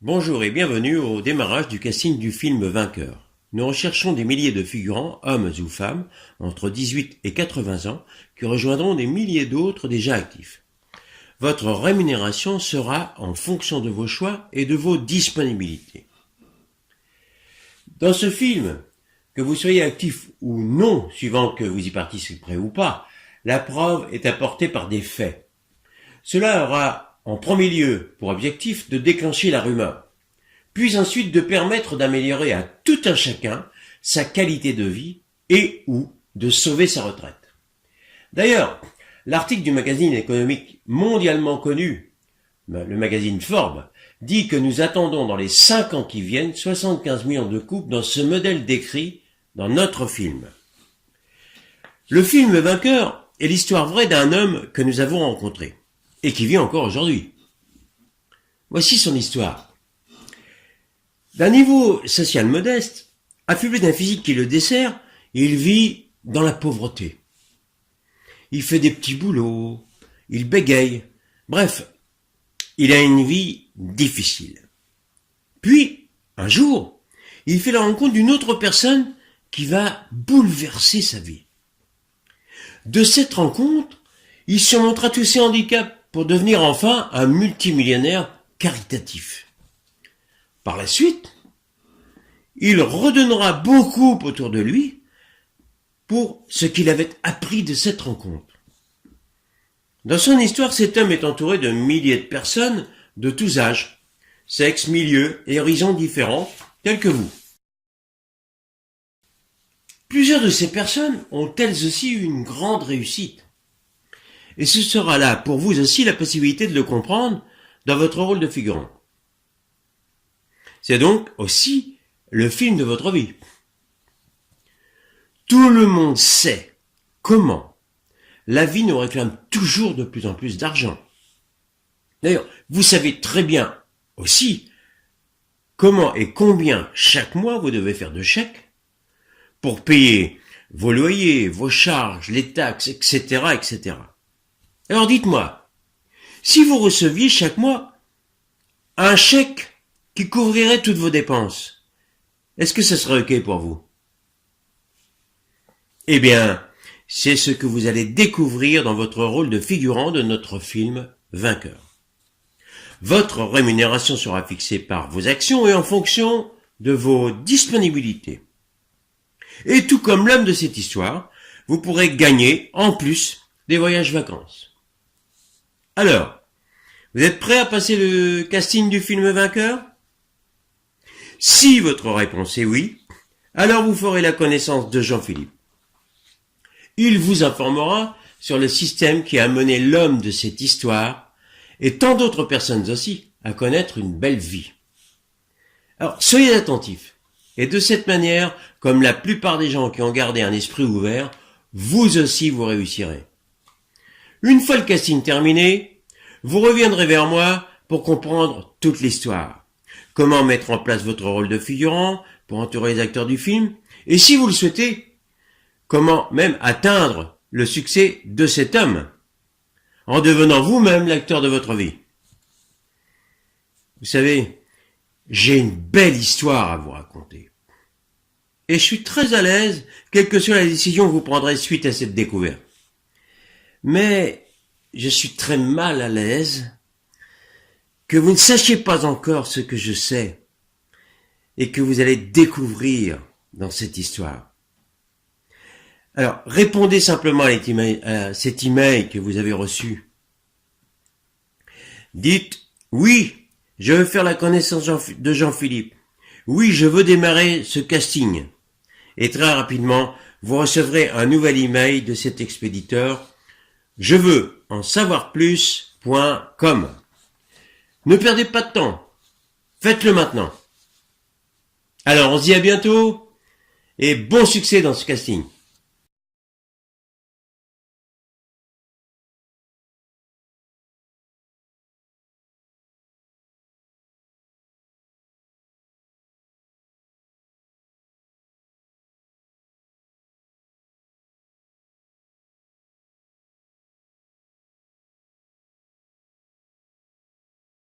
Bonjour et bienvenue au démarrage du casting du film Vainqueur. Nous recherchons des milliers de figurants, hommes ou femmes, entre 18 et 80 ans, qui rejoindront des milliers d'autres déjà actifs. Votre rémunération sera en fonction de vos choix et de vos disponibilités. Dans ce film, que vous soyez actif ou non, suivant que vous y participerez ou pas, la preuve est apportée par des faits. Cela aura en premier lieu pour objectif de déclencher la rumeur, puis ensuite de permettre d'améliorer à tout un chacun sa qualité de vie et ou de sauver sa retraite. D'ailleurs, l'article du magazine économique mondialement connu, le magazine Forbes, dit que nous attendons dans les 5 ans qui viennent 75 millions de couples dans ce modèle décrit dans notre film. Le film Vainqueur est l'histoire vraie d'un homme que nous avons rencontré et qui vit encore aujourd'hui. Voici son histoire. D'un niveau social modeste, affublé d'un physique qui le dessert, il vit dans la pauvreté. Il fait des petits boulots, il bégaye, bref, il a une vie difficile. Puis, un jour, il fait la rencontre d'une autre personne qui va bouleverser sa vie. De cette rencontre, il surmontera tous ses handicaps pour devenir enfin un multimillionnaire caritatif. Par la suite, il redonnera beaucoup autour de lui pour ce qu'il avait appris de cette rencontre. Dans son histoire, cet homme est entouré de milliers de personnes de tous âges, sexes, milieux et horizons différents, tels que vous. Plusieurs de ces personnes ont elles aussi eu une grande réussite. Et ce sera là pour vous aussi la possibilité de le comprendre dans votre rôle de figurant. C'est donc aussi le film de votre vie. Tout le monde sait comment la vie nous réclame toujours de plus en plus d'argent. D'ailleurs, vous savez très bien aussi comment et combien chaque mois vous devez faire de chèques pour payer vos loyers, vos charges, les taxes, etc., etc. Alors dites-moi, si vous receviez chaque mois un chèque qui couvrirait toutes vos dépenses, est-ce que ce serait OK pour vous? Eh bien, c'est ce que vous allez découvrir dans votre rôle de figurant de notre film Vainqueur. Votre rémunération sera fixée par vos actions et en fonction de vos disponibilités. Et tout comme l'homme de cette histoire, vous pourrez gagner en plus des voyages vacances. Alors, vous êtes prêts à passer le casting du film Vainqueur? Si votre réponse est oui, alors vous ferez la connaissance de Jean-Philippe. Il vous informera sur le système qui a mené l'homme de cette histoire et tant d'autres personnes aussi à connaître une belle vie. Alors, soyez attentifs. Et de cette manière, comme la plupart des gens qui ont gardé un esprit ouvert, vous aussi vous réussirez. Une fois le casting terminé, vous reviendrez vers moi pour comprendre toute l'histoire. Comment mettre en place votre rôle de figurant pour entourer les acteurs du film, et si vous le souhaitez, comment même atteindre le succès de cet homme, en devenant vous-même l'acteur de votre vie. Vous savez, j'ai une belle histoire à vous raconter. Et je suis très à l'aise, quelle que soit la décision que vous prendrez suite à cette découverte. Mais je suis très mal à l'aise que vous ne sachiez pas encore ce que je sais et que vous allez découvrir dans cette histoire. Alors, répondez simplement à cet email que vous avez reçu. Dites « Oui, je veux faire la connaissance de Jean-Philippe. Oui, je veux démarrer ce casting. » Et très rapidement, vous recevrez un nouvel email de cet expéditeur. Je veux en savoir plus.com. Ne perdez pas de temps. Faites-le maintenant. Alors, on se dit à bientôt et bon succès dans ce casting.